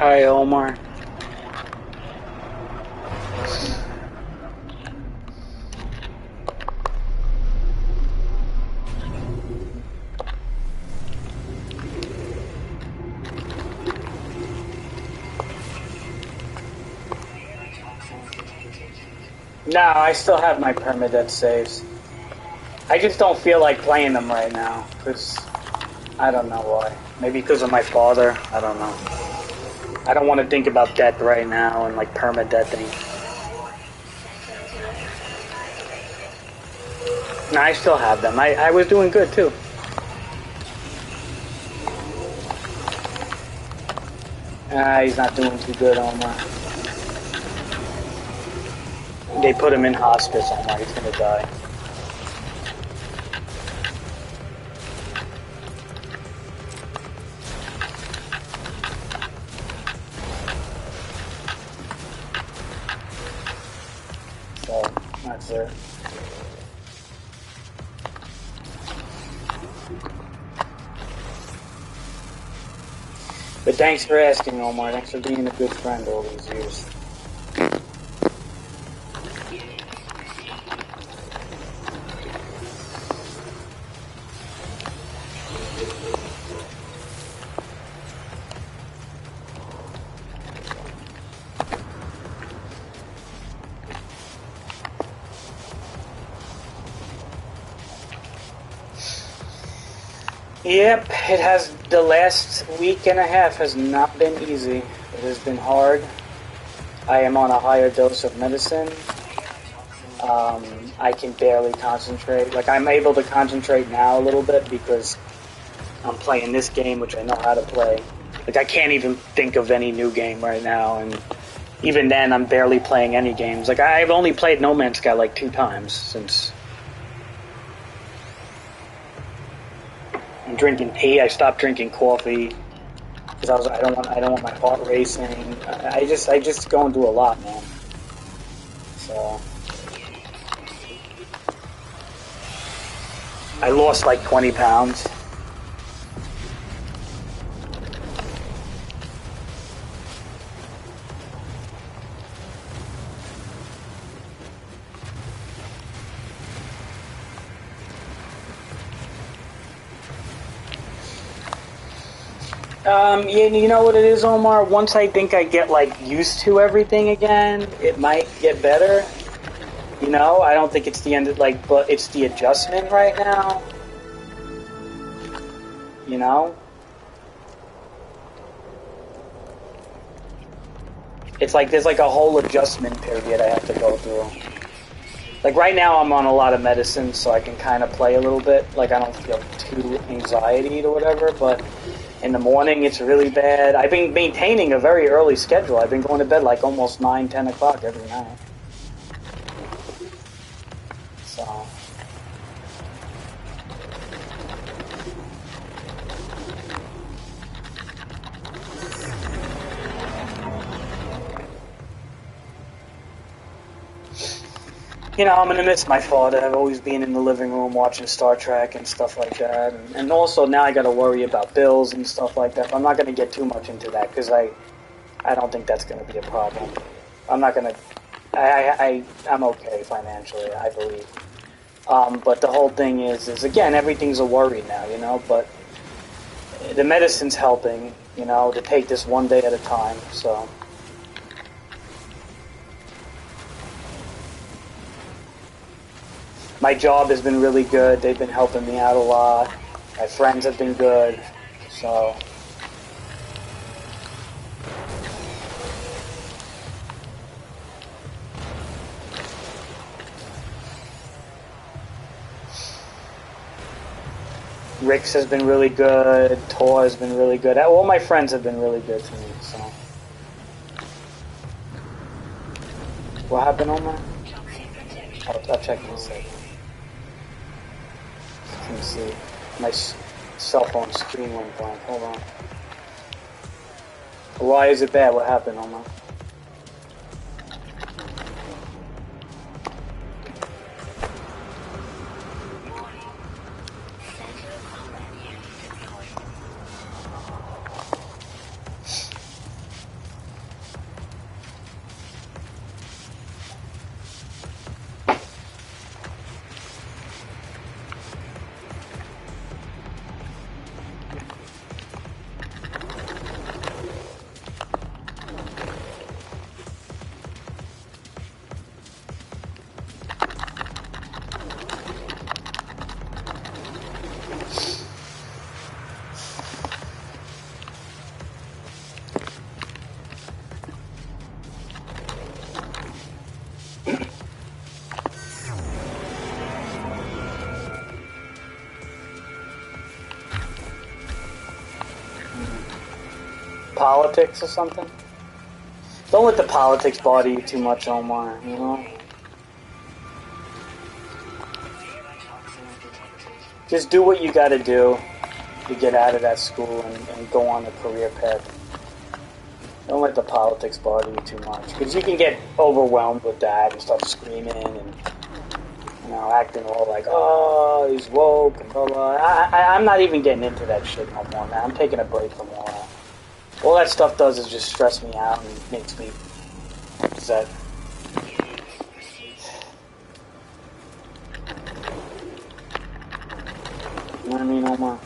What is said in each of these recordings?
Hi, Omar. No, I still have my permadeath saves. I just don't feel like playing them right now, because I don't know why. Maybe because of my father. I don't know. I don't want to think about death right now and like permadeathing. No, I still have them. I was doing good too. He's not doing too good, Omar. They put him in hospice, Omar. He's gonna die. So, that's it. But thanks for asking, Omar. Thanks for being a good friend all these years. Yep, it has. The last week and a half has not been easy. It has been hard. I am on a higher dose of medicine. I can barely concentrate. Like, I'm able to concentrate now a little bit because I'm playing this game, which I know how to play. Like, I can't even think of any new game right now, and even then, I'm barely playing any games. Like, I've only played No Man's Sky like 2 times since I'm drinking tea. I stopped drinking coffee because I don't want my heart racing. I just going through a lot, man. So I lost like 20 pounds. You know what it is, Omar? Once I think I get, like, used to everything again, it might get better. You know? I don't think it's the end of, like, but it's the adjustment right now. You know? It's like, there's, like, a whole adjustment period I have to go through. Like, right now I'm on a lot of medicine, so I can kind of play a little bit. Like, I don't feel too anxiety or whatever, but in the morning, it's really bad. I've been maintaining a very early schedule. I've been going to bed like almost 9, 10 o'clock every night. So. You know, I'm going to miss my father. I've always been in the living room watching Star Trek and stuff like that. And also now I got to worry about bills and stuff like that. But I'm not going to get too much into that because I don't think that's going to be a problem. I'm not going to... I'm okay financially, I believe. But the whole thing is again, everything's a worry now, you know, but the medicine's helping, you know, to take this one day at a time, so. My job has been really good. They've been helping me out a lot. My friends have been good, so. Rick's has been really good. Tor has been really good. All my friends have been really good to me, so. What happened, Omar? I'll check in a second. Let me see. My cell phone screen went blank. Hold on. Why is it bad? What happened, Omar? politics or something? Don't let the politics bother you too much, Omar, you know? Just do what you gotta do to get out of that school and go on a career path. Don't let the politics bother you too much, because you can get overwhelmed with that and start screaming and, you know, acting all like, oh, he's woke and blah blah. I'm not even getting into that shit no more, man. I'm taking a break from all that. All that stuff does is just stress me out and makes me upset. You know what I mean, Omar?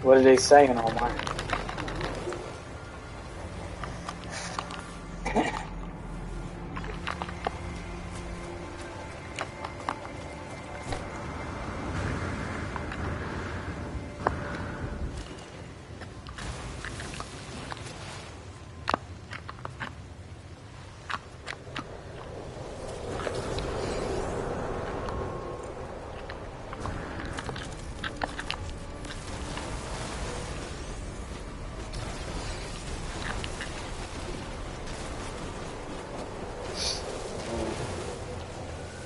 What are they saying, Omar?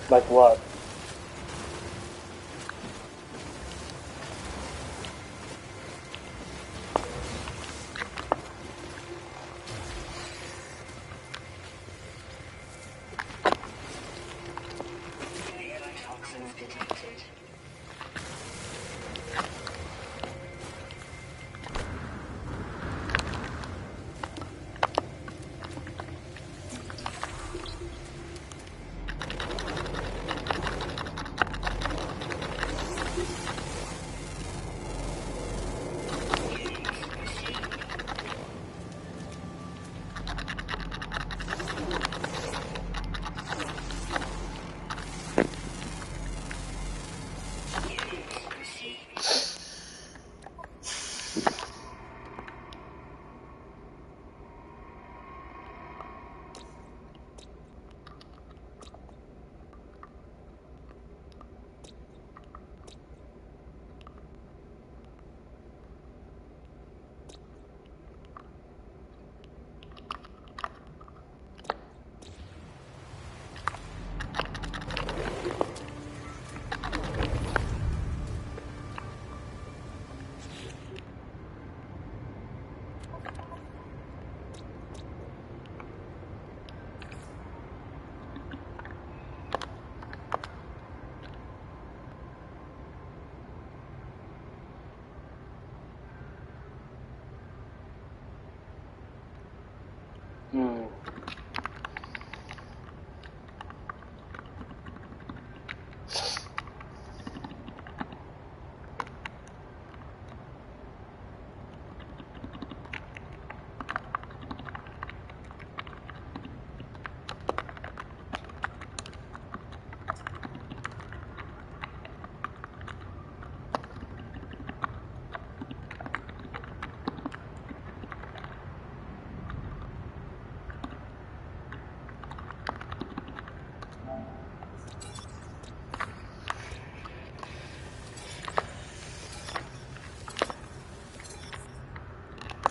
Like what?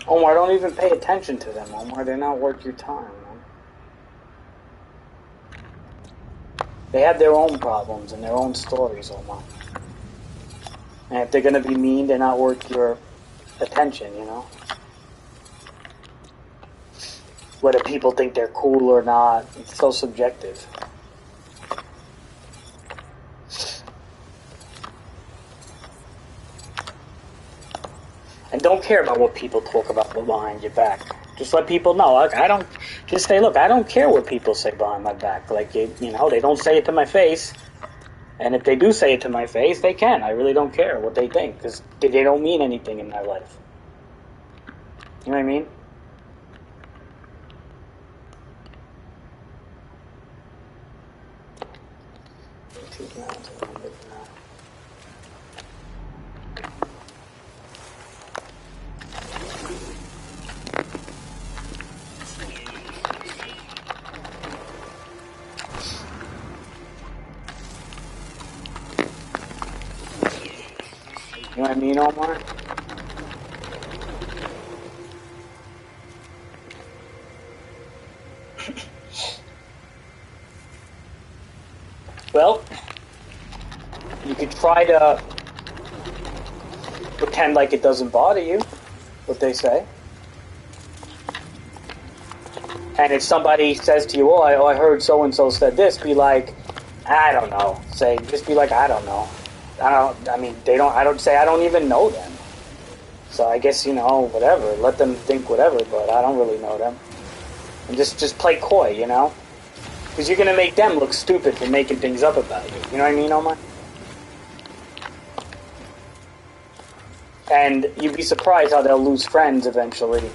Omar, don't even pay attention to them, Omar. They're not worth your time, man. They have their own problems and their own stories, Omar. And if they're gonna be mean, they're not worth your attention, you know? Whether people think they're cool or not, it's so subjective. don't care about what people talk about behind your back. Just let people know. Like, I don't. Just say, look, I don't care what people say behind my back. Like, you know, they don't say it to my face. And if they do say it to my face, they can. I really don't care what they think, because they don't mean anything in my life. You know what I mean? You know what I mean, Omar? Well, you could try to pretend like it doesn't bother you, what they say. And if somebody says to you, I heard so-and-so said this, be like, I don't know. Just be like, I don't know. I don't even know them. So I guess, you know, whatever. Let them think whatever, but I don't really know them. And just play coy, you know? Because you're going to make them look stupid for making things up about you. You know what I mean, Omar? And you'd be surprised how they'll lose friends eventually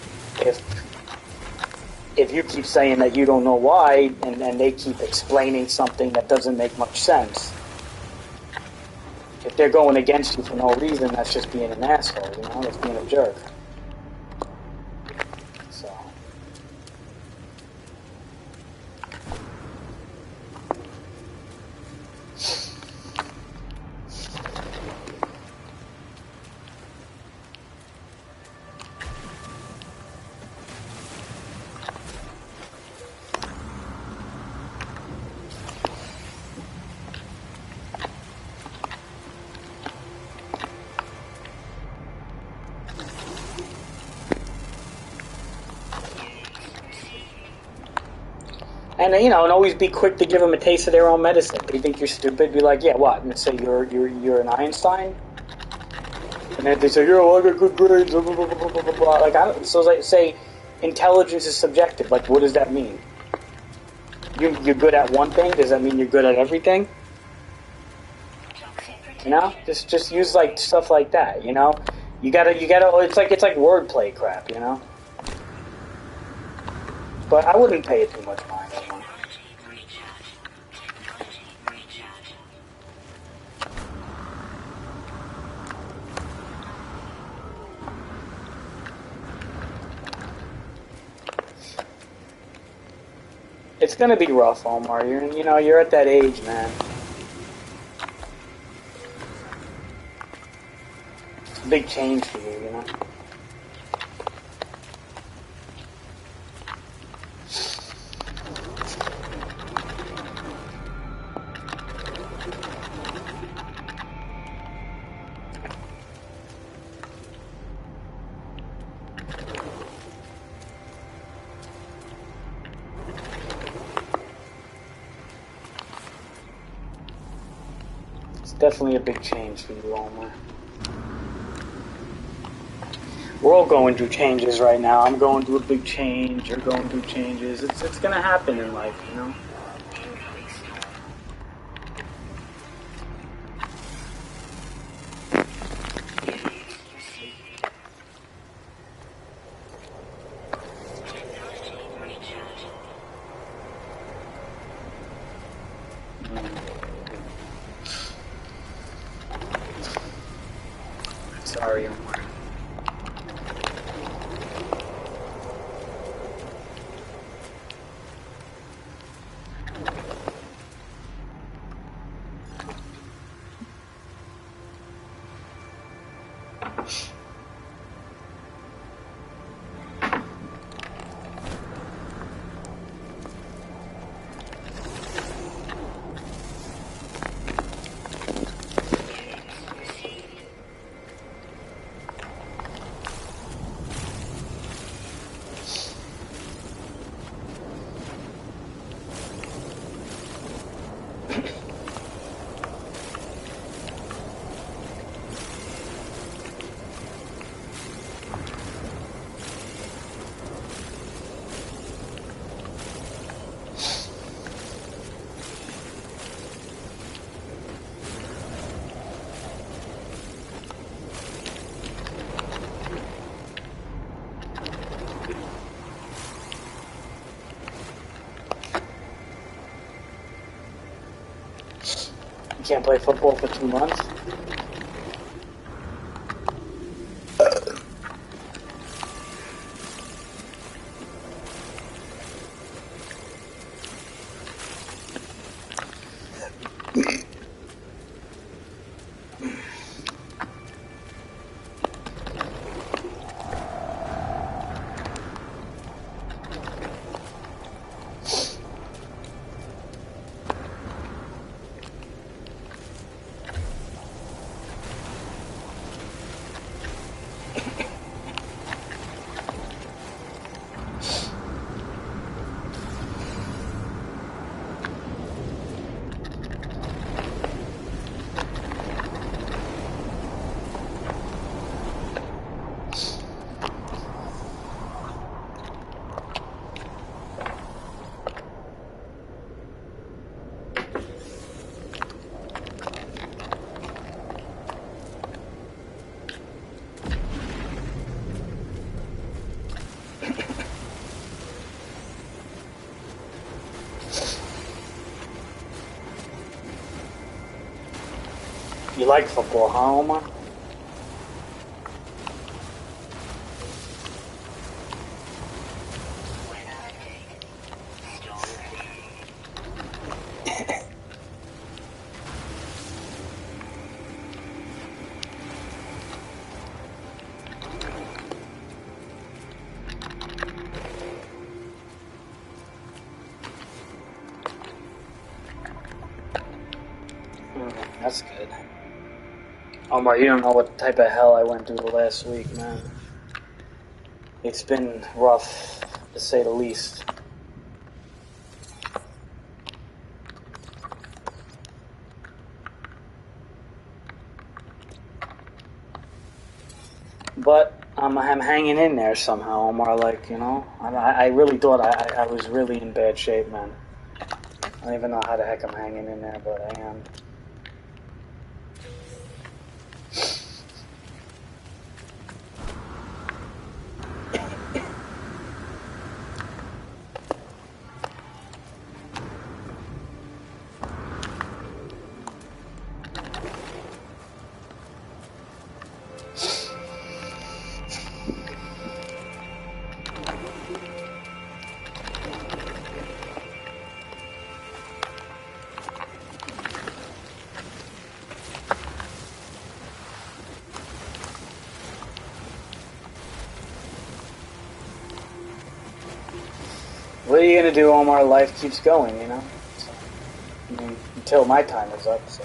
if you keep saying that you don't know why, and they keep explaining something that doesn't make much sense. If they're going against you for no reason, that's just being an asshole, you know? That's being a jerk. So. And, you know, and always be quick to give them a taste of their own medicine. They think you're stupid, be like, yeah, what? And say you're an Einstein? And then they say, yeah, well, I got good grades, blah, blah, blah, blah, blah, blah. Like, so like, say, intelligence is subjective. Like, what does that mean? You're good at one thing? Does that mean you're good at everything? You know? Just use, like, stuff like that, you know? You gotta, it's like wordplay crap, you know? But I wouldn't pay it too much mind. It's gonna be rough, Omar. You're at that age, man. It's a big change for you, you know? Definitely a big change for you, Omar. We're all going through changes right now. I'm going through a big change. You're going through changes. It's gonna happen in life, you know? Sorry, Omar. can't play football for 2 months? You like football, huh, Omar? That's good. Omar, you don't know what type of hell I went through the last week, man. It's been rough, to say the least. But I'm hanging in there somehow, Omar. Like, you know, I really thought I was really in bad shape, man. I don't even know how the heck I'm hanging in there, but I am. What are you gonna do, Omar? Life keeps going, you know? So, I mean, until my time is up, so.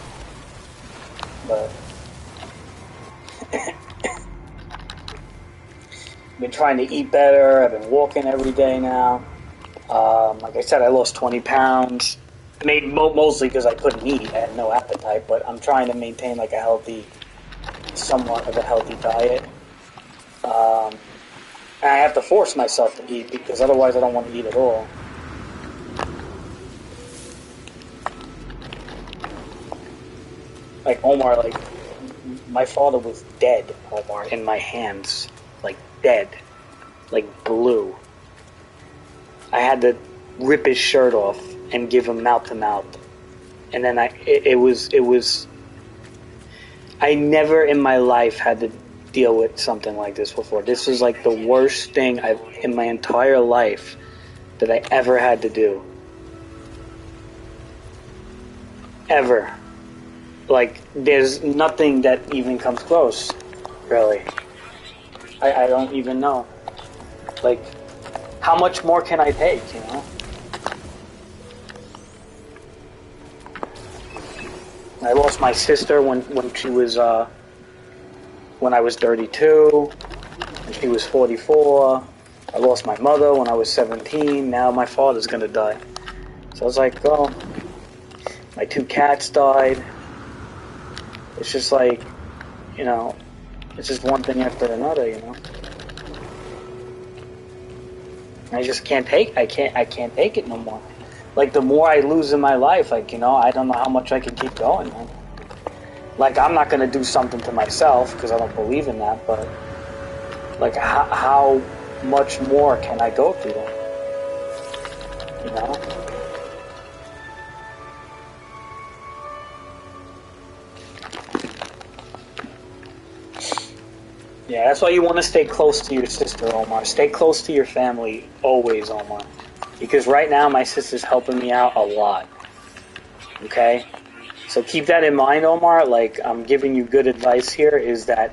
But I've been trying to eat better. I've been walking every day now. Like I said, I lost 20 pounds. Mostly because I couldn't eat. I had no appetite, but I'm trying to maintain like a healthy, somewhat of a healthy diet. And I have to force myself to eat because otherwise I don't want to eat at all. Like Omar, like my father was dead, Omar, in my hands, like dead, like blue. I had to rip his shirt off and give him mouth to mouth, and then it was. I never in my life had to deal with something like this before. This was like the worst thing I've in my entire life that I ever had to do. Ever. Like, there's nothing that even comes close, really. I don't even know. Like, how much more can I take, you know? I lost my sister when she was, when I was 32, and she was 44. I lost my mother when I was 17. Now my father's gonna die. So I was like, oh, my 2 cats died. It's just like, you know, it's just one thing after another, you know. I just can't take. I can't take it no more. Like the more I lose in my life, like, you know, I don't know how much I can keep going, man. Like, I'm not gonna do something to myself because I don't believe in that, but like, how much more can I go through? You know. Yeah, that's why you want to stay close to your sister, Omar. Stay close to your family always, Omar. Because right now my sister's helping me out a lot. Okay? So keep that in mind, Omar. Like, I'm giving you good advice here is that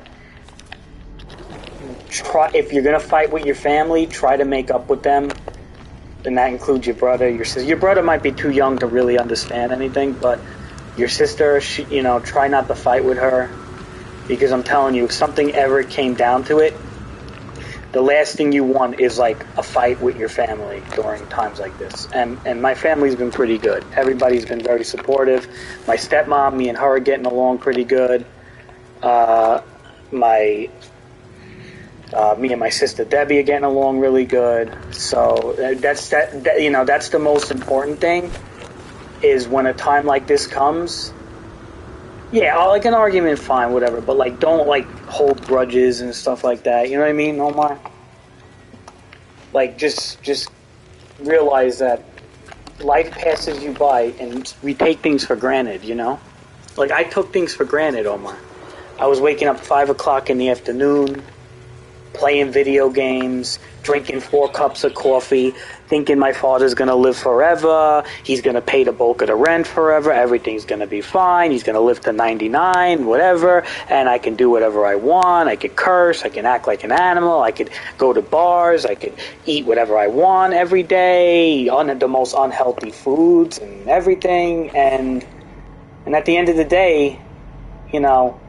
try, if you're going to fight with your family, try to make up with them. And that includes your brother, your sister. Your brother might be too young to really understand anything, but your sister, try not to fight with her. Because I'm telling you, if something ever came down to it, the last thing you want is like a fight with your family during times like this. And my family's been pretty good. Everybody's been very supportive. My stepmom, me and her are getting along pretty good. Me and my sister Debbie are getting along really good. So that's the most important thing. Is when a time like this comes. Yeah, like an argument, fine, whatever. But like, don't like hold grudges and stuff like that. You know what I mean, Omar? Like, just realize that life passes you by, and we take things for granted. You know, like I took things for granted, Omar. I was waking up 5 o'clock in the afternoon, playing video games, drinking 4 cups of coffee, thinking my father's going to live forever, he's going to pay the bulk of the rent forever, everything's going to be fine, he's going to live to 99, whatever, and I can do whatever I want, I could curse, I can act like an animal, I could go to bars, I could eat whatever I want every day, on the most unhealthy foods and everything, and at the end of the day, you know,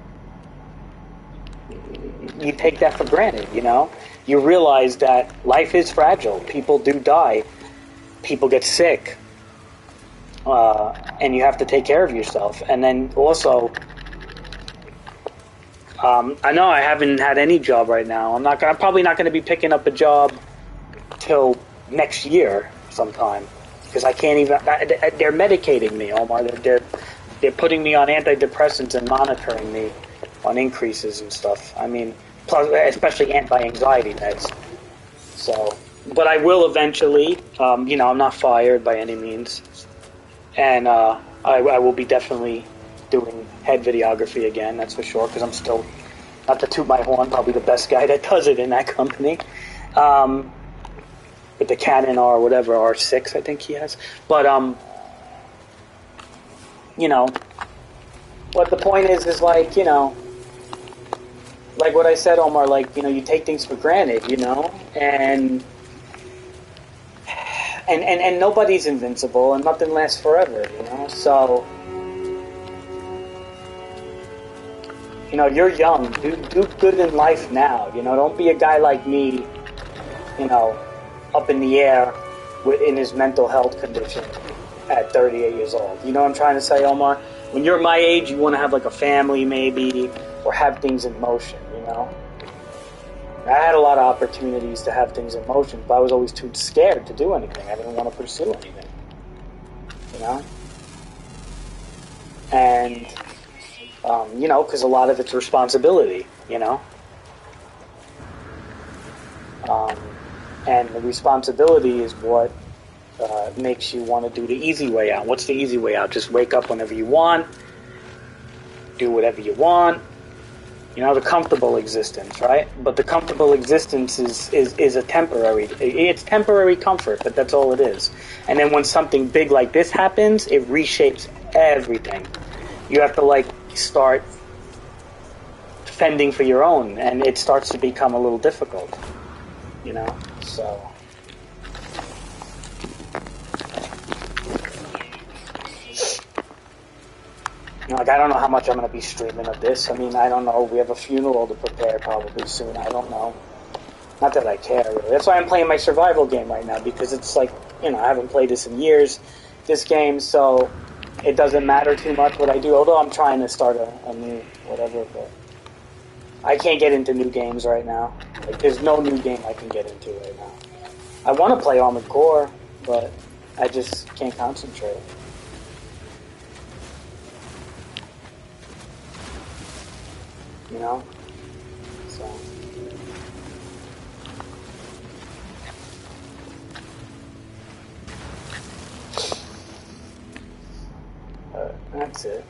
you take that for granted, you know? You realize that life is fragile. People do die. People get sick. And you have to take care of yourself. And then also, I know I haven't had any job right now. I'm probably not going to be picking up a job till next year sometime. Because I can't even... They're medicating me, Omar. They're putting me on antidepressants and monitoring me on increases and stuff. I mean, plus, especially anti-anxiety meds. So, but I will eventually, I'm not fired by any means. And I will be definitely doing head videography again, that's for sure, because I'm still, not to toot my horn, probably the best guy that does it in that company. With the Canon R6, I think he has. But, what the point is like, like what I said, Omar, like, you take things for granted, and nobody's invincible and nothing lasts forever, so, you're young, do good in life now, don't be a guy like me, up in the air in his mental health condition at 38 years old. You know what I'm trying to say, Omar? When you're my age, you want to have like a family maybe, or have things in motion, I had a lot of opportunities to have things in motion, but I was always too scared to do anything. I didn't want to pursue anything, And, because a lot of it's responsibility, and the responsibility is what makes you want to do the easy way out. What's the easy way out? Just wake up whenever you want, do whatever you want, the comfortable existence, right? But the comfortable existence is a temporary, it's temporary comfort, but that's all it is. And then when something big like this happens, it reshapes everything. You have to start fending for your own, and it starts to become a little difficult, so. I don't know how much I'm going to be streaming of this. I mean, I don't know. We have a funeral to prepare probably soon. I don't know. Not that I care, really. That's why I'm playing my survival game right now, because it's I haven't played this in years, this game, so it doesn't matter too much what I do, although I'm trying to start a new whatever, but I can't get into new games right now. There's no new game I can get into right now. I want to play Armored Core, but I just can't concentrate. So. That's it.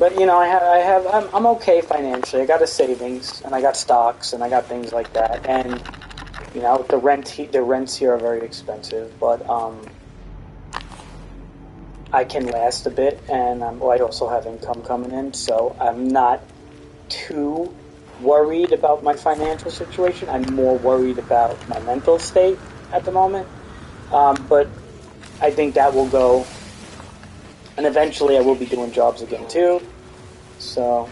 But you know, I'm okay financially. I got a savings, and I got stocks, and I got things like that. And you know, the rents here are very expensive, but I can last a bit, and I also have income coming in, so I'm not too worried about my financial situation. I'm more worried about my mental state at the moment. But I think that will go, and eventually I will be doing jobs again too. So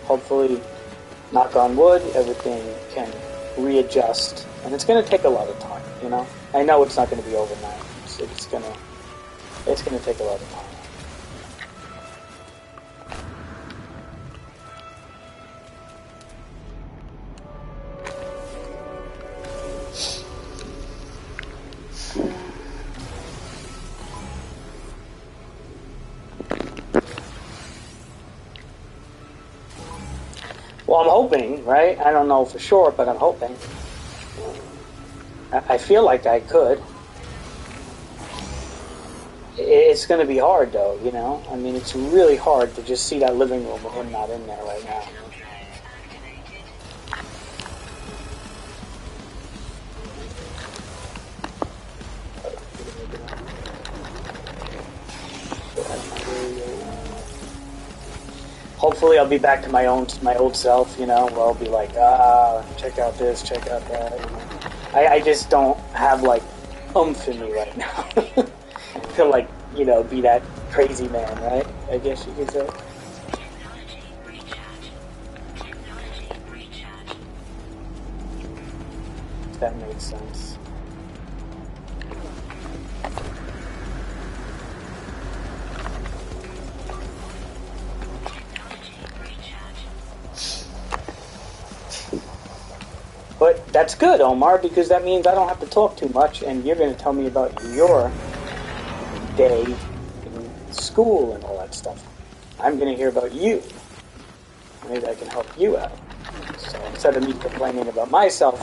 hopefully, knock on wood, everything can readjust, and it's going to take a lot of time. You know, I know it's not going to be overnight. It's gonna take a lot of time. Well, I'm hoping, right? I don't know for sure, but I'm hoping. I feel like I could. It's going to be hard, though, you know? I mean, it's really hard to just see that living room with him not in there right now. Hopefully I'll be back to my old self, you know, where I'll be like, check out this, check out that. You know? I just don't have, like, oomph in me right now. To, like, you know, be that crazy man, right? I guess you could say. That makes sense. But that's good, Omar, because that means I don't have to talk too much, and you're going to tell me about your day in school and all that stuff. I'm going to hear about you. Maybe I can help you out. So instead of me complaining about myself,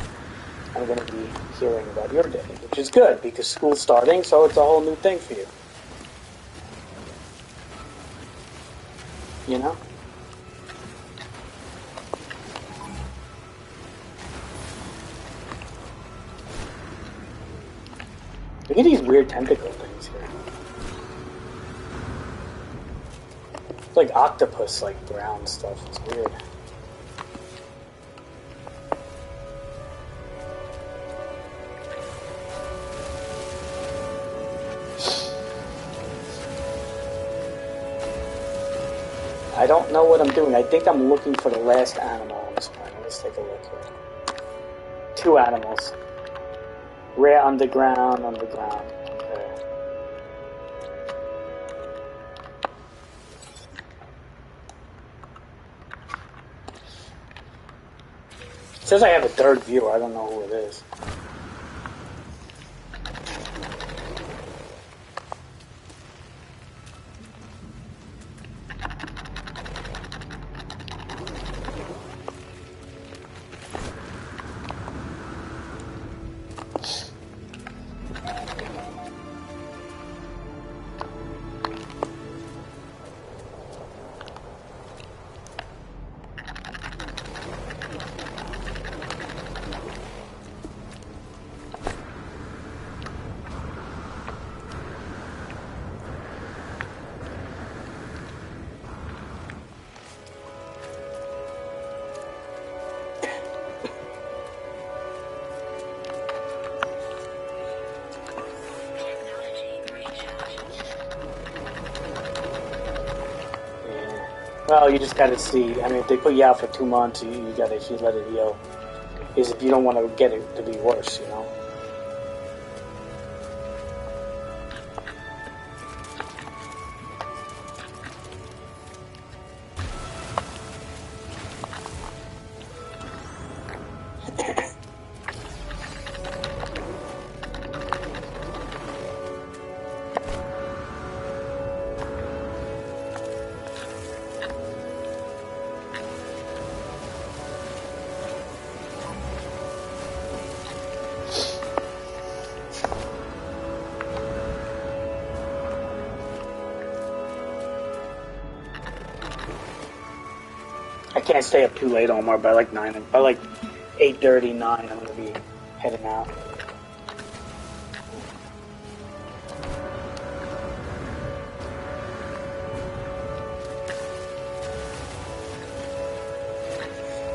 I'm going to be hearing about your day, which is good, because school's starting, so it's a whole new thing for you. You know? Look at these weird tentacle things here. It's like octopus, like brown stuff. It's weird. I don't know what I'm doing. I think I'm looking for the last animal on this planet. Let's take a look here. 2 animals. Rare underground. Okay. It says I have a third viewer. I don't know who it is. Well, you just gotta see. I mean, if they put you out for 2 months, you gotta let it heal. Is if you don't want to get it to be worse, you know. can't stay up too late, Omar. By like 8:30, 9, I'm gonna be heading out.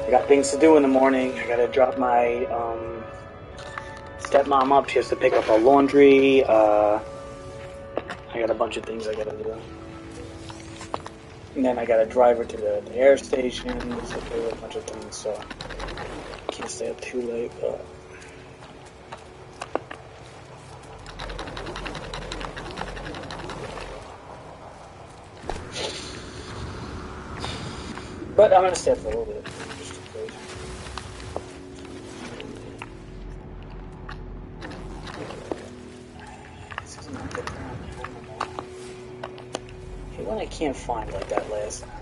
I got things to do in the morning. I gotta drop my stepmom up. She has to pick up her laundry. I got a bunch of things I gotta do. And then I gotta drive her to the air station. So do a bunch of things, so I can't stay up too late. But I'm gonna stay up for a little bit. Just in case. This is not the ground animal. Hey, when I can't find like that last animal.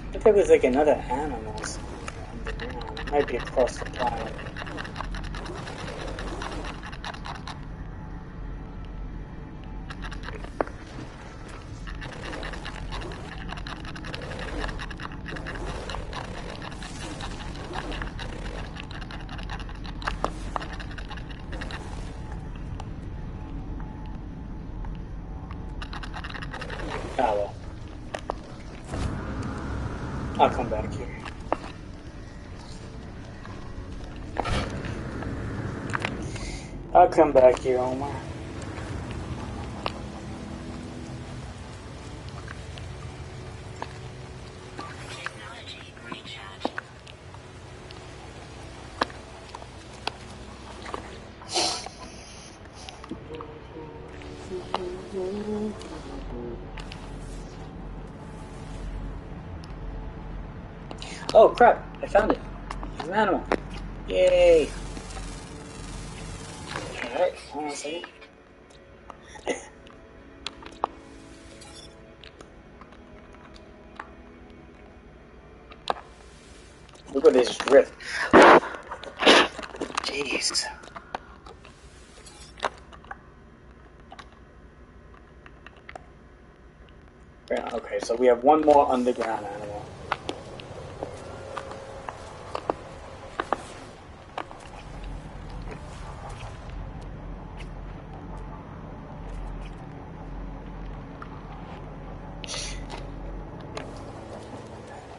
I think there was like another animal or something on the ground. It might be across the planet. Ah, well. I'll come back here. I'll come back here, Omar. Oh crap, I found it. It's an animal. Yay. Alright, hold on a second. Look at this drift. Jeez. Okay, so we have one more underground animal.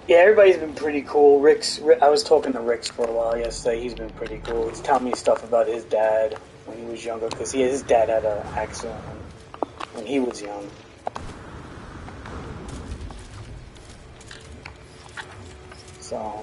Yeah, everybody's been pretty cool. I was talking to Rick's for a while yesterday. He's been pretty cool. He's telling me stuff about his dad when he was younger, because his dad had an accident when he was young. So...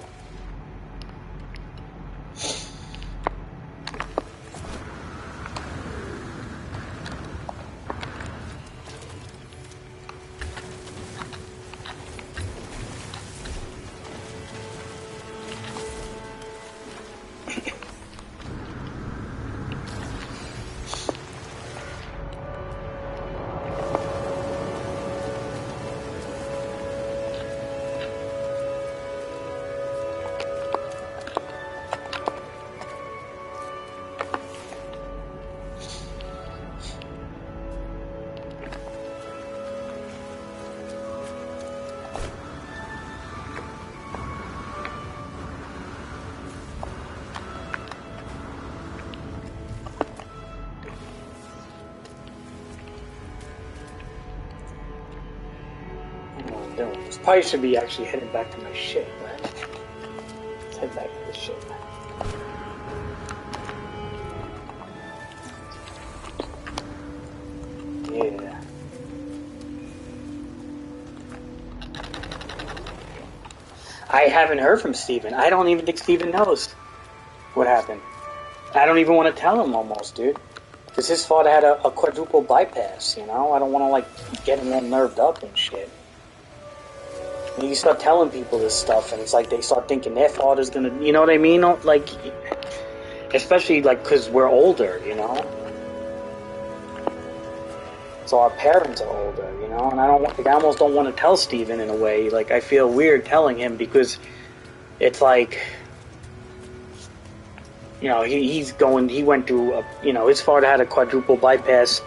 doing this. Probably should be actually heading back to my ship, but let's head back to the ship. Yeah. I haven't heard from Steven. I don't even think Steven knows what happened. I don't even want to tell him almost, dude. Because his father had a quadruple bypass, you know? I don't want to, like, get him all nerved up and shit. And you start telling people this stuff, and it's like they start thinking their father's gonna... You know what I mean? Like, especially, like, because we're older, you know? So our parents are older, you know? And I almost don't want to tell Steven in a way. Like, I feel weird telling him because it's like... You know, he went through, you know, his father had a quadruple bypass,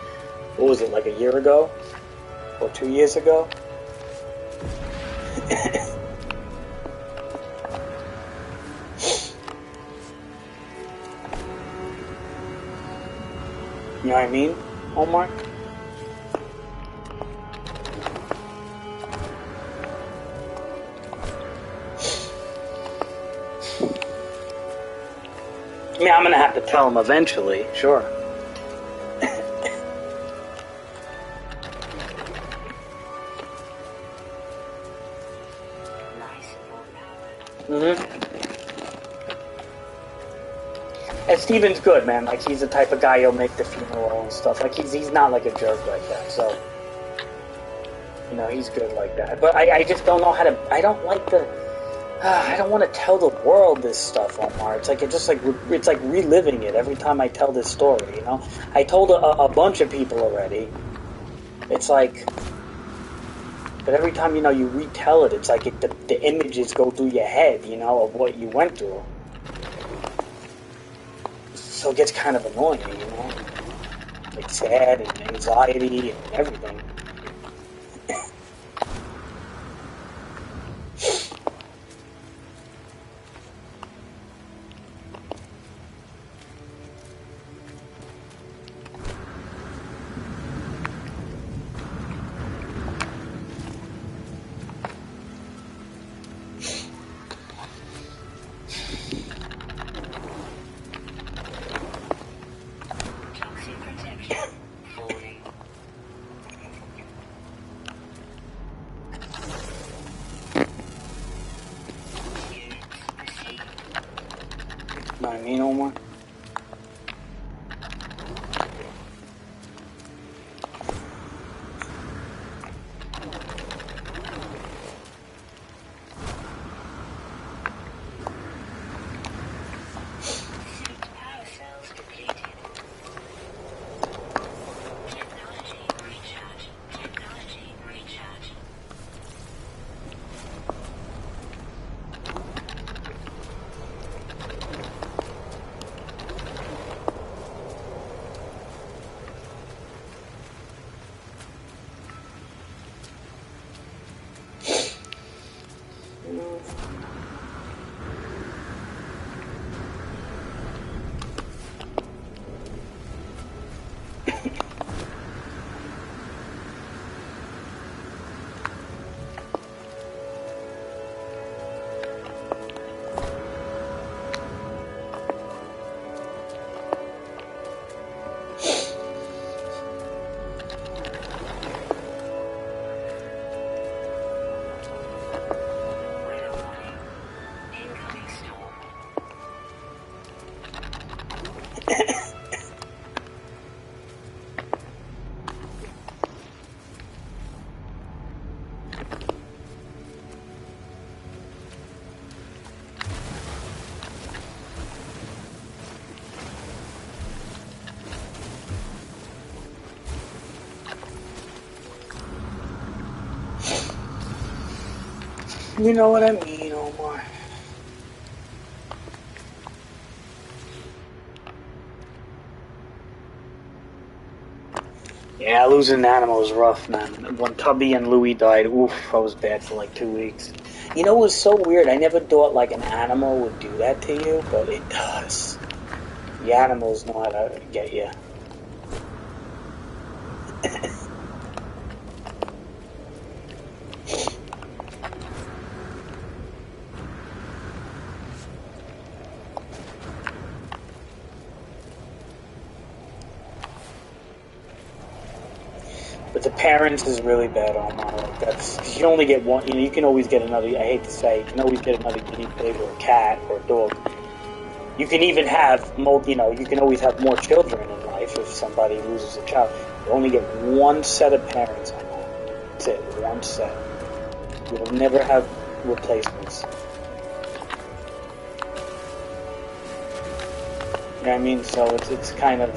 what was it, like a year ago? Or 2 years ago? You know what I mean, Omar? I mean, I'm gonna have to tell him eventually, sure. And Steven's good, man. Like, he's the type of guy who'll make the funeral and stuff. Like, he's not like a jerk like that, so... You know, he's good like that. But I just don't know how to... I don't like the... I don't want to tell the world this stuff, Omar. It's like it's like reliving it every time I tell this story. You know, I told a bunch of people already. It's like, but every time you know you retell it, it's like the images go through your head. You know, of what you went through. So it gets kind of annoying. You know, like sad and anxiety and everything. You know what I mean, Omar. Yeah, losing an animal is rough, man. When Tubby and Louie died, oof, I was bad for like 2 weeks. You know, it was so weird. I never thought like an animal would do that to you, but it does. The animals know how to get you. But the parents is really bad on my like that's because you only get one. You know, you can always get another. I hate to say, you can always get another guinea pig or a cat or a dog. You can even have you know, you can always have more children in life if somebody loses a child. You only get one set of parents on that. That's it, one set. You'll never have replacements. You know what I mean? So it's kind of,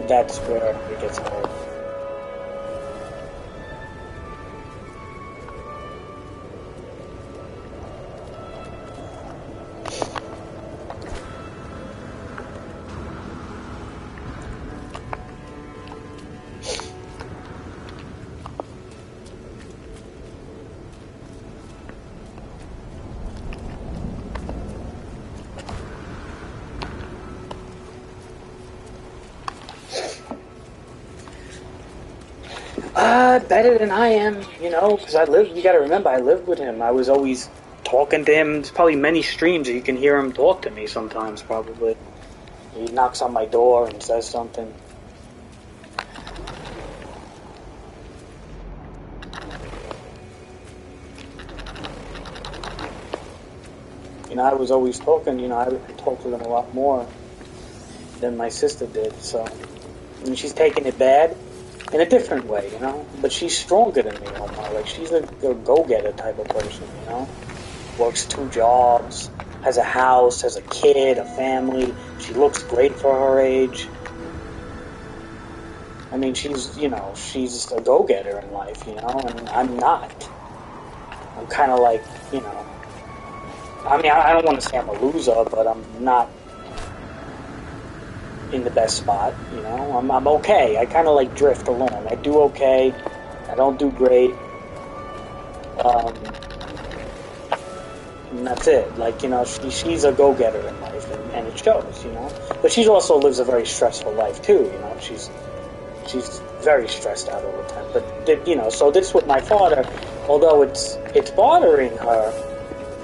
that's where it gets hard. Better than I am, you know, because you gotta remember, I lived with him. I was always talking to him. There's probably many streams that you can hear him talk to me sometimes, probably. He knocks on my door and says something. You know, I was always talking, you know, I talked to them a lot more than my sister did, so. I mean, she's taking it bad. In a different way, you know? But she's stronger than me, Omar. Like, she's a go-getter type of person, you know? Works 2 jobs, has a house, has a kid, a family. She looks great for her age. I mean, she's, you know, she's a go-getter in life, you know? And I'm not. I'm kind of like, you know... I mean, I don't want to say I'm a loser, but I'm not in the best spot, you know. I'm okay. I kind of like drift along. I do okay. I don't do great. And that's it. Like, you know, she's a go-getter in life, and it shows, you know. But she also lives a very stressful life too, you know. She's very stressed out all the time. But you know, so this with my father, although it's bothering her,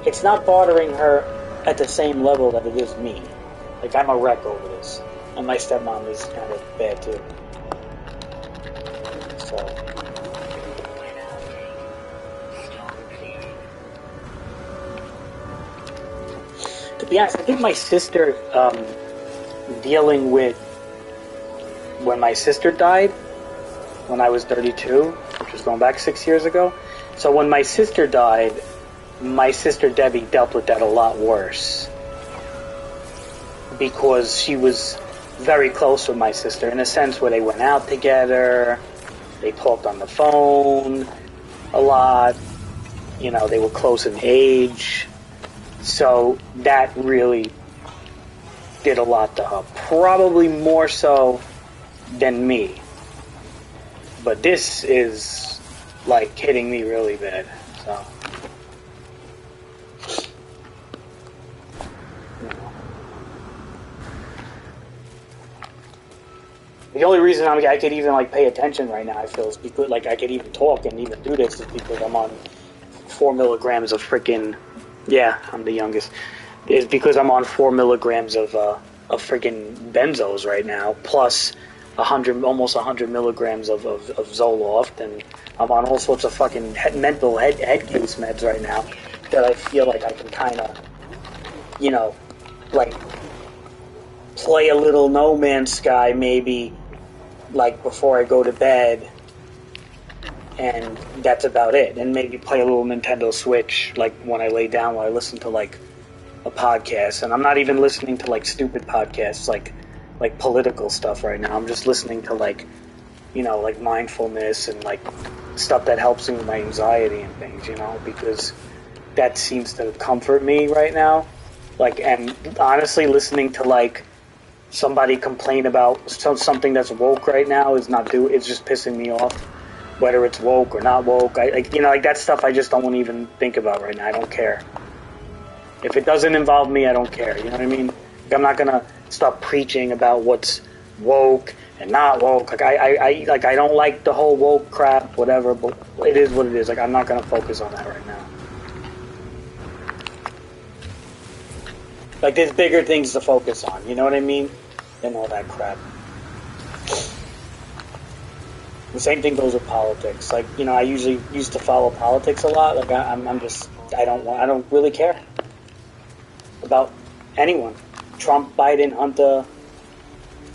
it's not bothering her at the same level that it is me. Like, I'm a wreck over this. And my stepmom is kind of bad too. So. To be honest, I think my sister, dealing with when my sister died, when I was 32, which was going back 6 years ago. So when my sister died, my sister Debbie dealt with that a lot worse. Because she was very close with my sister in a sense where they went out together, they talked on the phone a lot, you know, they were close in age, so that really did a lot to her, probably more so than me, but this is like hitting me really bad, so. The only reason I could even like pay attention right now, I feel, is because like I could even talk and even do this is because I'm on 4 milligrams of freaking, yeah, I'm the youngest. It's because I'm on 4 milligrams of freaking benzos right now, plus almost 100 milligrams of Zoloft, and I'm on all sorts of fucking mental head case meds right now that I feel like I can kind of, you know, like play a little No Man's Sky maybe, like before I go to bed, and that's about it. And maybe play a little Nintendo Switch, like when I lay down, while I listen to like a podcast. And I'm not even listening to like stupid podcasts, like political stuff right now. I'm just listening to like, you know, like mindfulness and like stuff that helps me with my anxiety and things, you know, because that seems to comfort me right now. Like, and honestly, listening to like somebody complain about something that's woke right now it's just pissing me off, whether it's woke or not woke. I like, you know, like that stuff I just don't want to even think about right now. I don't care. If it doesn't involve me, I don't care. You know what I mean? Like, I'm not gonna start preaching about what's woke and not woke. Like I don't like the whole woke crap, whatever, but it is what it is. Like, I'm not gonna focus on that right now. Like, there's bigger things to focus on, you know what I mean? Than all that crap. The same thing goes with politics. Like, you know, I usually used to follow politics a lot. Like, I'm just, I don't really care about anyone. Trump, Biden, Hunter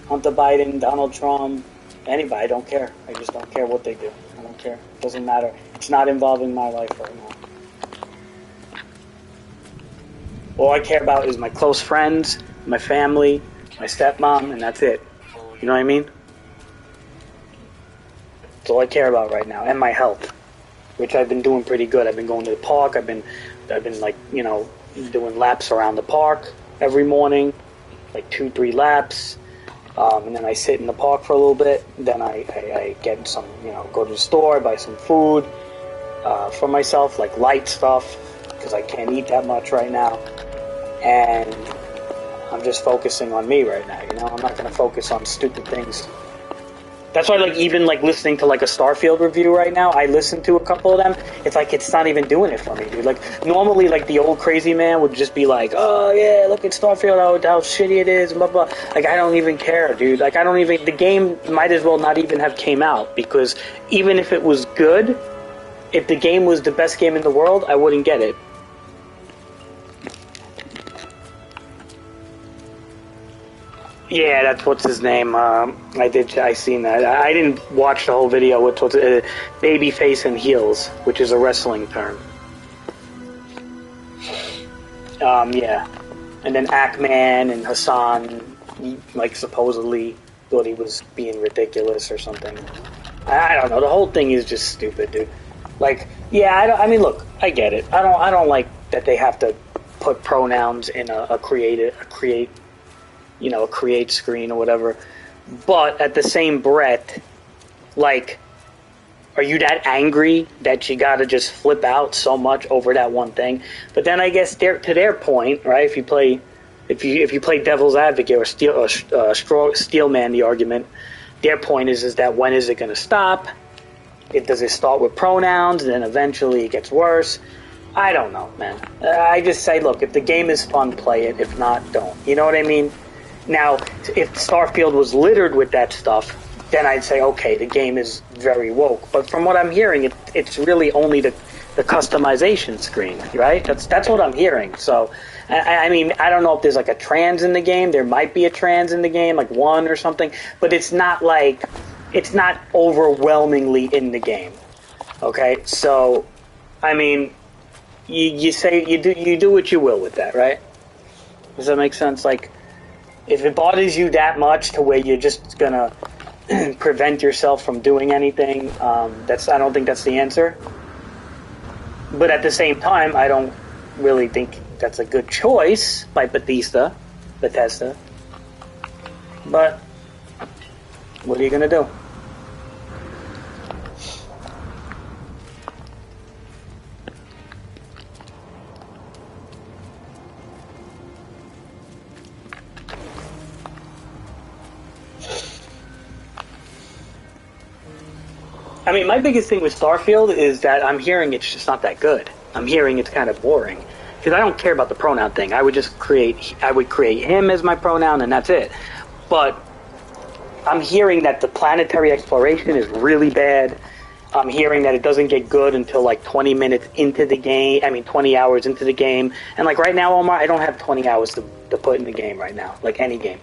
Biden, Donald Trump, anybody. I don't care. I just don't care what they do. I don't care. It doesn't matter. It's not involving my life right now. All I care about is my close friends, my family, my stepmom, and that's it. You know what I mean? That's all I care about right now, and my health, which I've been doing pretty good. I've been going to the park. I've been like, you know, doing laps around the park every morning, like 2-3 laps, and then I sit in the park for a little bit. Then I get some, you know, go to the store, buy some food for myself, like light stuff, because I can't eat that much right now. And I'm just focusing on me right now, you know? I'm not going to focus on stupid things. That's why, like, even, like, listening to, like, a Starfield review right now, I listened to a couple of them, it's like, it's not even doing it for me, dude. Like, normally, like, the old crazy man would just be like, oh, yeah, look at Starfield, how shitty it is, blah, blah. Like, I don't even care, dude. Like, the game might as well not even have came out, because even if it was good, if the game was the best game in the world, I wouldn't get it. Yeah, that's what's his name. I seen that. I didn't watch the whole video. What's babyface and heels, which is a wrestling term. Yeah, and then Ackman and Hassan, like, supposedly thought he was being ridiculous or something. I don't know. The whole thing is just stupid, dude. Like, yeah, I mean, look, I get it. I don't like that they have to put pronouns in a create screen or whatever. But at the same breath, like, are you that angry that you gotta just flip out so much over that one thing? But then I guess to their point, right? If you play devil's advocate or steelman the argument, their point is that when is it gonna stop? Does it start with pronouns and then eventually it gets worse? I don't know, man. I just say, look, if the game is fun, play it. If not, don't. You know what I mean? Now, if Starfield was littered with that stuff, then I'd say, okay, the game is very woke. But from what I'm hearing, it's really only the customization screen, right? That's what I'm hearing. So, I mean, I don't know if there's like a trans in the game. There might be a trans in the game, like one or something. But it's not overwhelmingly in the game. Okay, so, I mean, you say you do what you will with that, right? Does that make sense? Like, if it bothers you that much to where you're just gonna prevent yourself from doing anything, I don't think that's the answer. But at the same time, I don't really think that's a good choice by Bethesda. But what are you gonna do? I mean, my biggest thing with Starfield is that I'm hearing it's just not that good. I'm hearing it's kind of boring. Because I don't care about the pronoun thing. I would create him as my pronoun and that's it. But I'm hearing that the planetary exploration is really bad. I'm hearing that it doesn't get good until like 20 minutes into the game. I mean, 20 hours into the game. And like right now, Omar, I don't have 20 hours to put in the game right now. Like any game.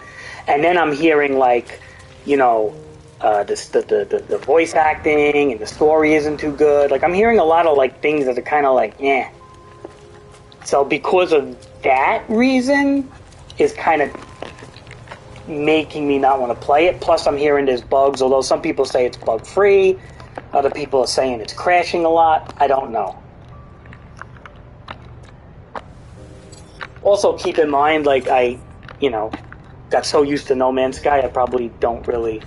And then I'm hearing like, you know, the voice acting and the story isn't too good. Like, I'm hearing a lot of like things that are kind of like, eh. So because of that reason, is kind of making me not want to play it. Plus, I'm hearing there's bugs. Although some people say it's bug free, other people are saying it's crashing a lot. I don't know. Also, keep in mind, like I got so used to No Man's Sky, I probably don't really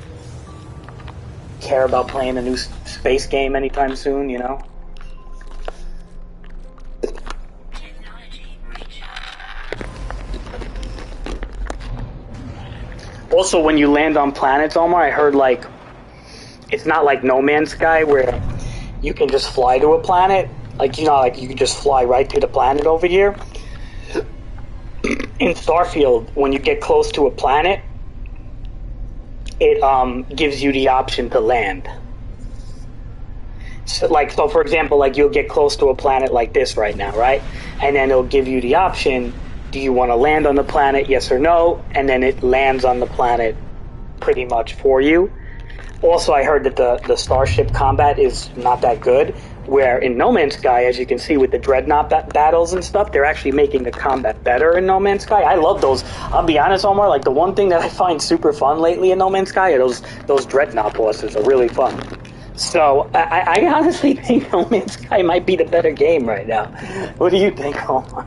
care about playing a new space game anytime soon, you know? Also, when you land on planets, Omar, I heard, like, it's not like No Man's Sky where you can just fly to a planet. Like, you know, like you can just fly right to the planet over here. In Starfield, when you get close to a planet, it gives you the option to land. So for example, like you'll get close to a planet like this right now, right? And then it'll give you the option: do you want to land on the planet, yes or no? And then it lands on the planet pretty much for you. Also, I heard that the starship combat is not that good, where in No Man's Sky, as you can see with the dreadnought battles and stuff, they're actually making the combat better in No Man's Sky. I love those. I'll be honest, Omar, like the one thing that I find super fun lately in No Man's Sky are those dreadnought bosses are really fun. So I honestly think No Man's Sky might be the better game right now. What do you think, Omar?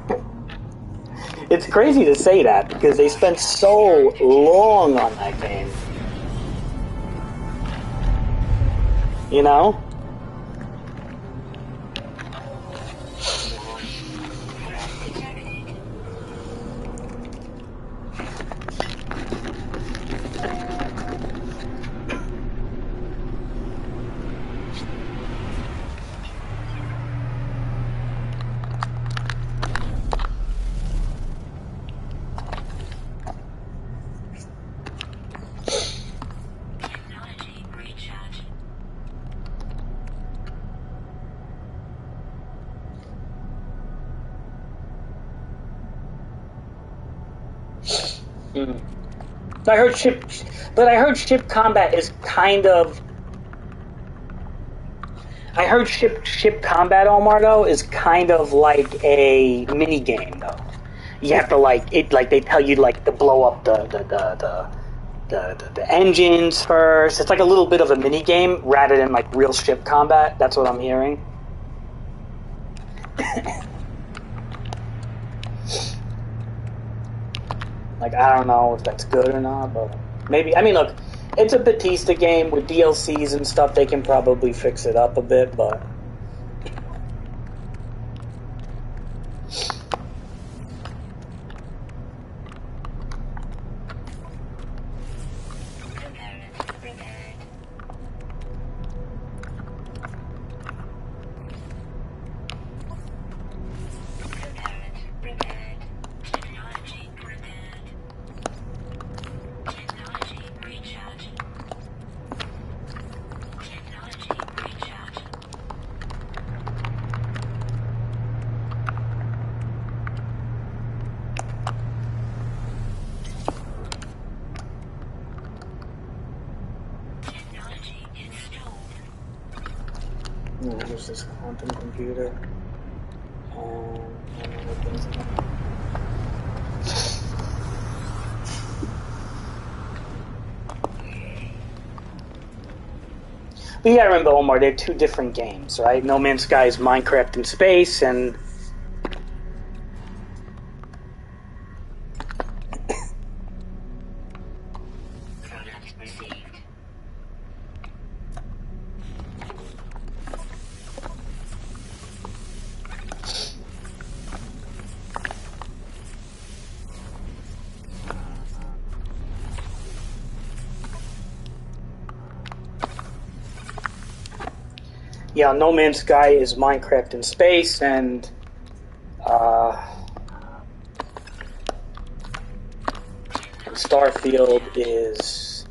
It's crazy to say that because they spent so long on that game. You know? Mm. I heard ship combat is kind of. I heard ship combat, Omar, though, is kind of like a mini game though. You have to like they tell you like to blow up the engines first. It's like a little bit of a mini game rather than like real ship combat. That's what I'm hearing. Like, I don't know if that's good or not, but maybe. I mean, look, it's a Batista game with DLCs and stuff. They can probably fix it up a bit, but. Here's this quantum computer. But you gotta remember, Omar, they're two different games, right? No Man's Sky is Minecraft in space, and yeah, No Man's Sky is Minecraft in space, and Starfield is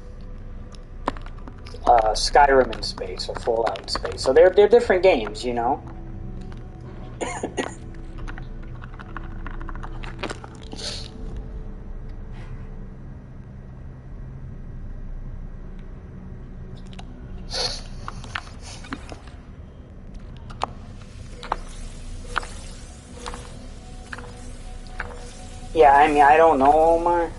Skyrim in space or Fallout in space. So they're different games, you know. Yeah, I mean, I don't know, Omar.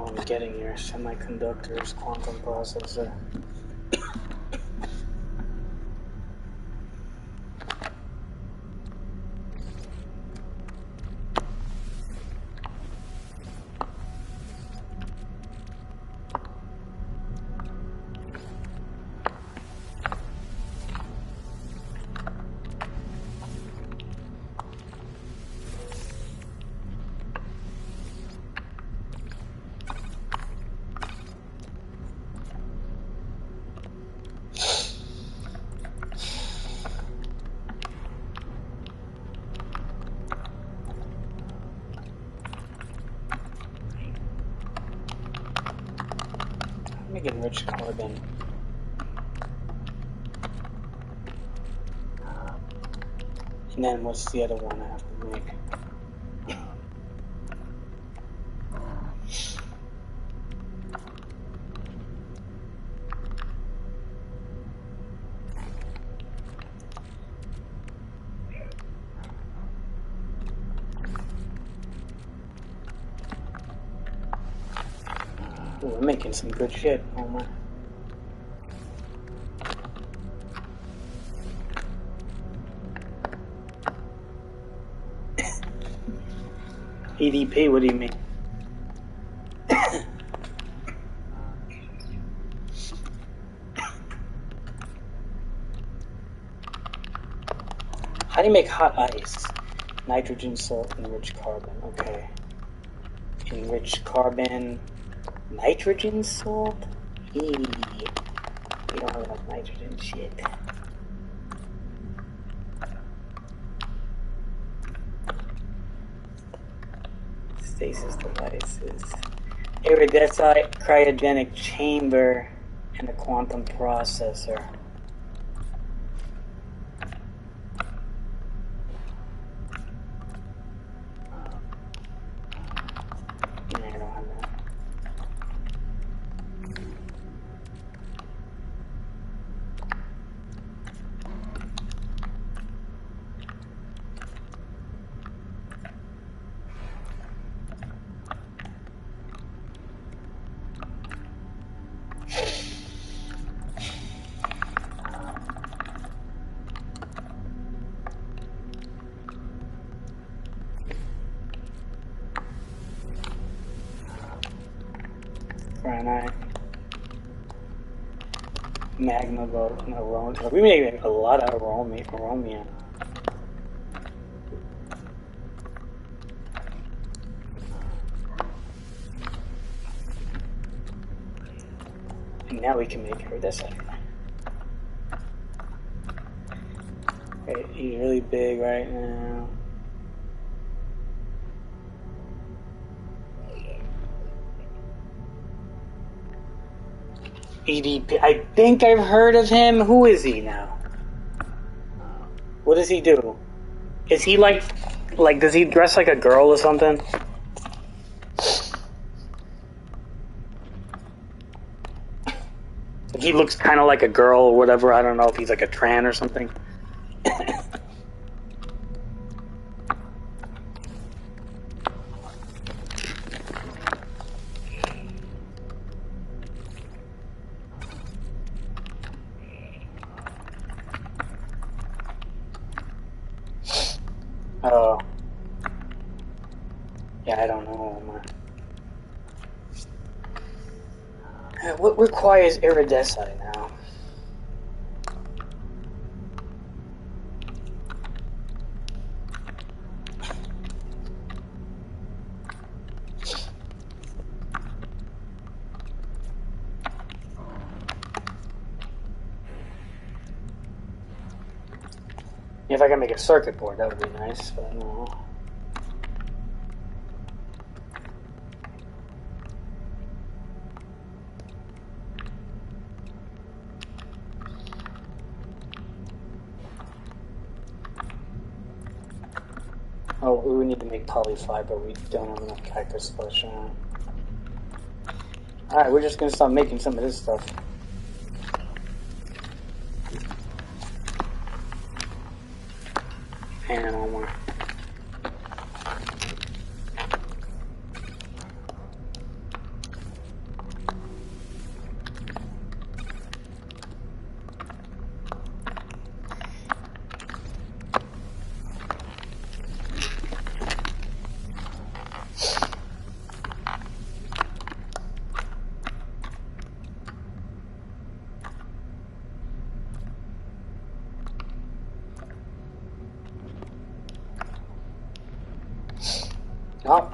I'm getting here. Semiconductors, quantum processor. Make enriched carbon. And then what's the other one I have to make? Ooh, we're making some good shit. Oh my. EDP, what do you mean? How do you make hot ice? Nitrogen, salt, enriched carbon. Okay. Enriched carbon. Nitrogen salt? Eee. We don't have enough nitrogen. Shit. Stasis devices. Iridescent cryogenic chamber and a quantum processor. I don't have that. Granite. Magma boat and aronia. We made a lot of aronia. And now we can make iridescent. Okay, he's really big right now. EDP. I think I've heard of him. Who is he now? What does he do? Is he like does he dress like a girl or something? He looks kind of like a girl or whatever. I don't know if he's like a tran or something. Oh. Yeah, I don't know. What requires iridescent now? If I can make a circuit board, that would be nice, but no. Oh, we need to make polyfiber. We don't have enough cactus flesh on. Alright, we're just gonna start making some of this stuff. And one more. Oh,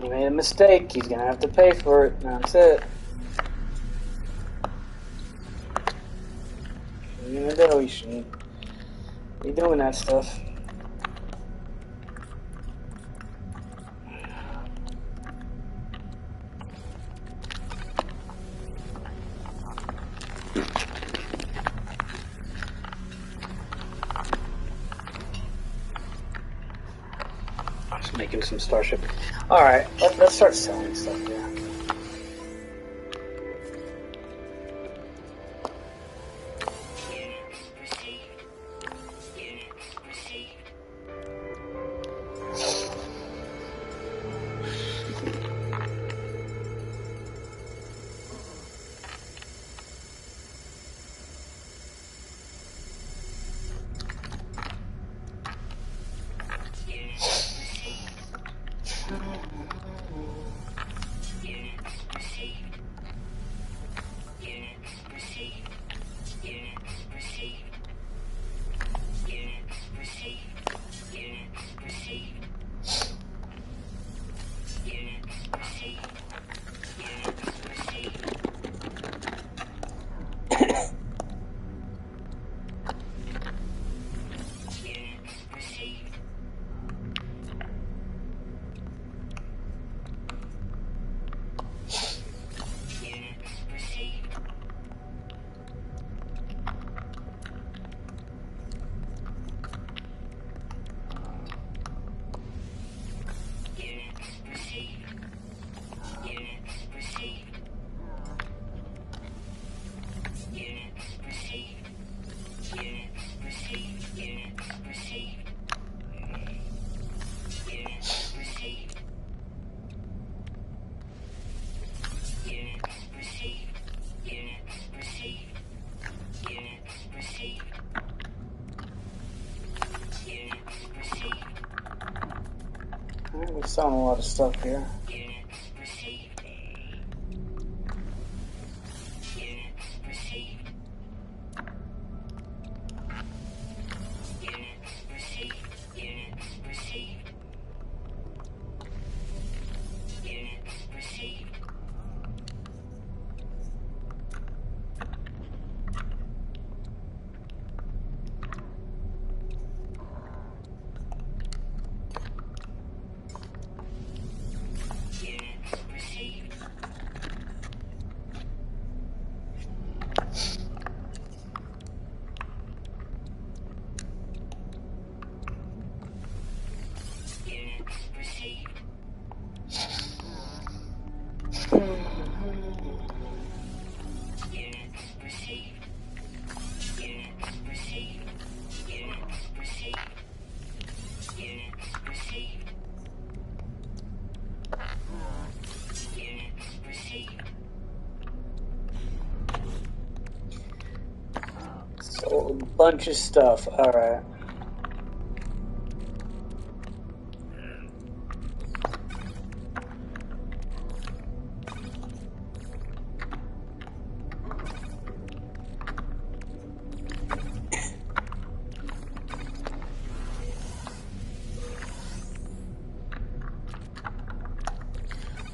he made a mistake. He's gonna have to pay for it. That's it. What are you gonna do? You shouldn't be doing that stuff. Just making some Starship. Alright, let's start selling stuff here. We're selling a lot of stuff here. Sold a bunch of stuff. Alright.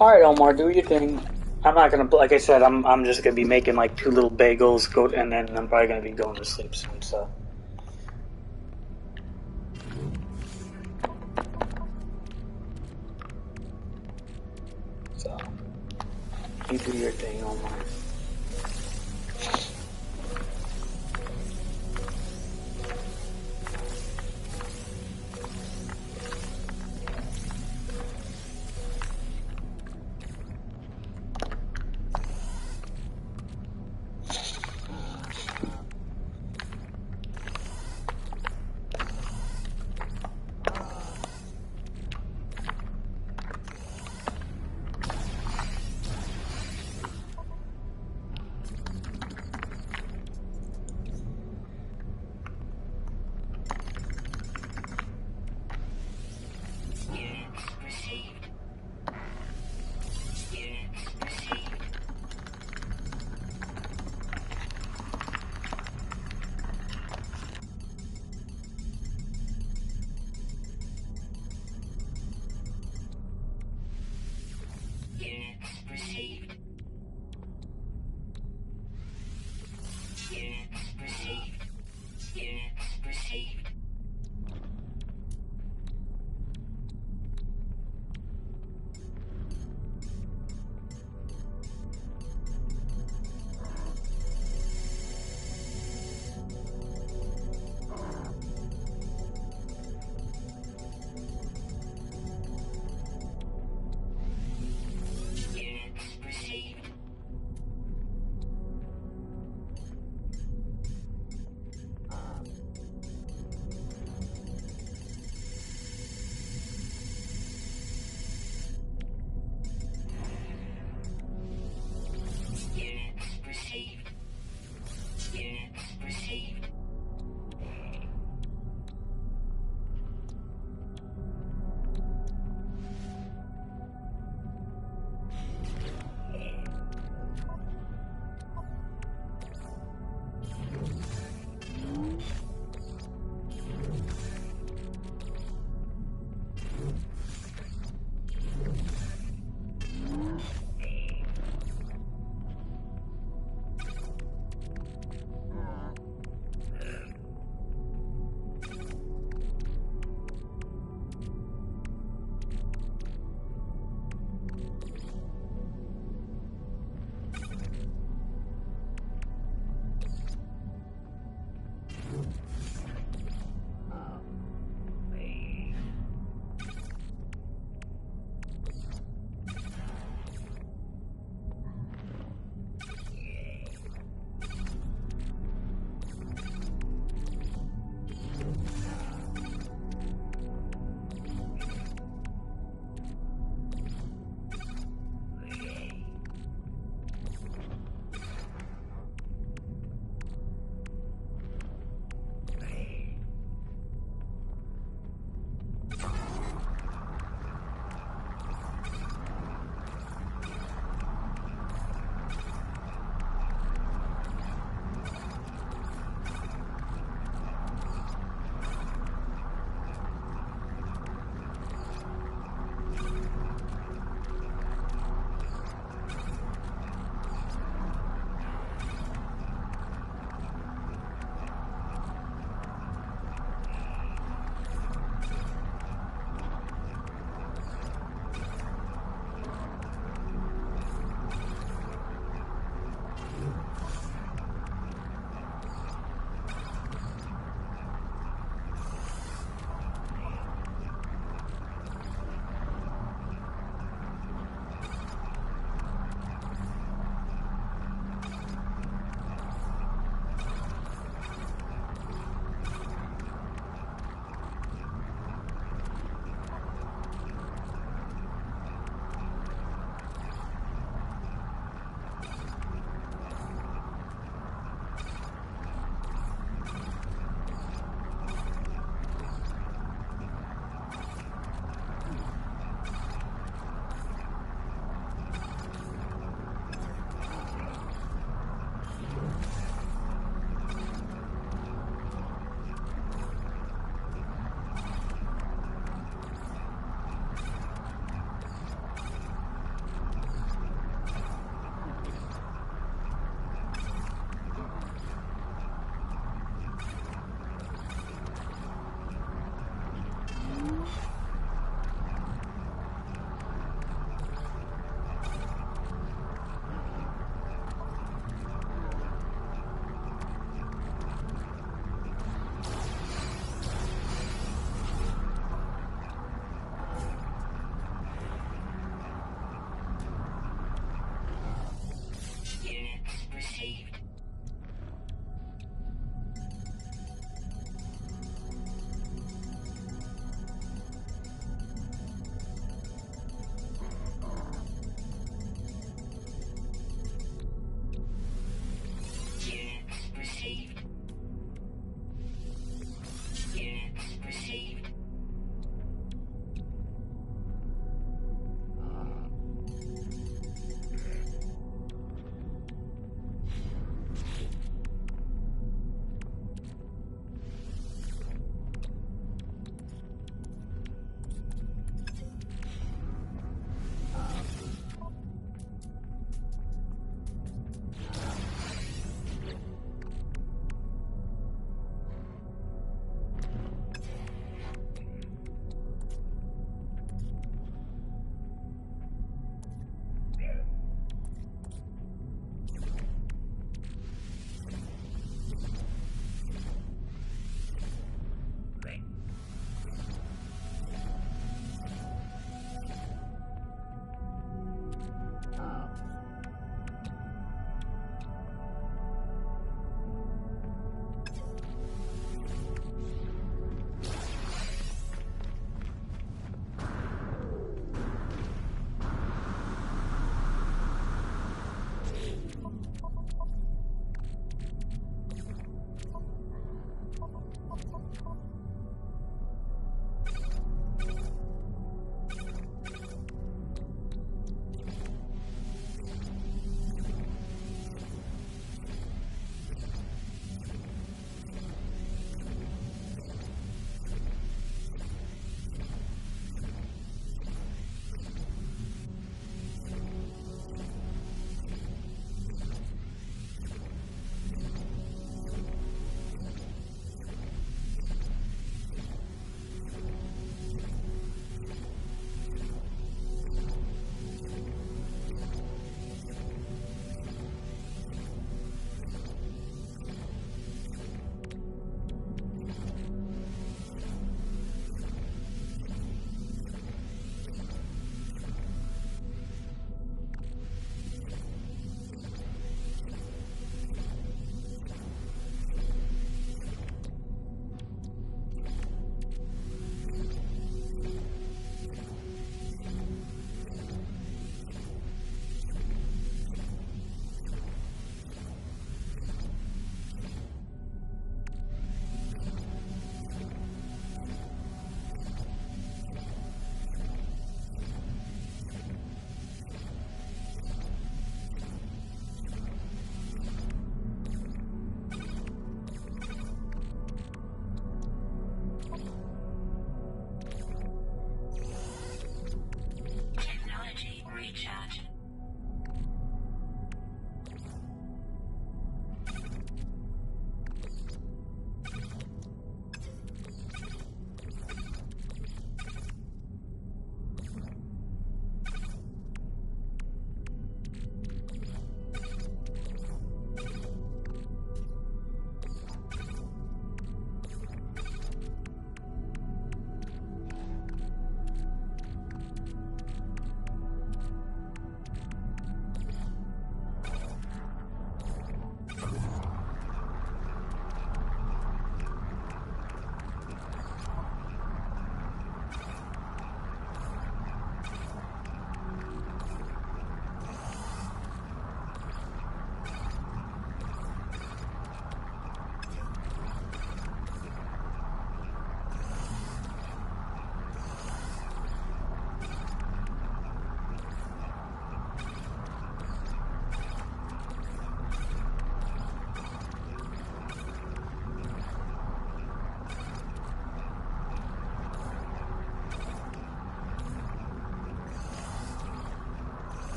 Alright, Omar, do your thing. I'm not gonna, like I said, I'm just gonna be making like 2 little bagels, and then I'm probably gonna be going to sleep soon, so. So, you do your thing, Omar.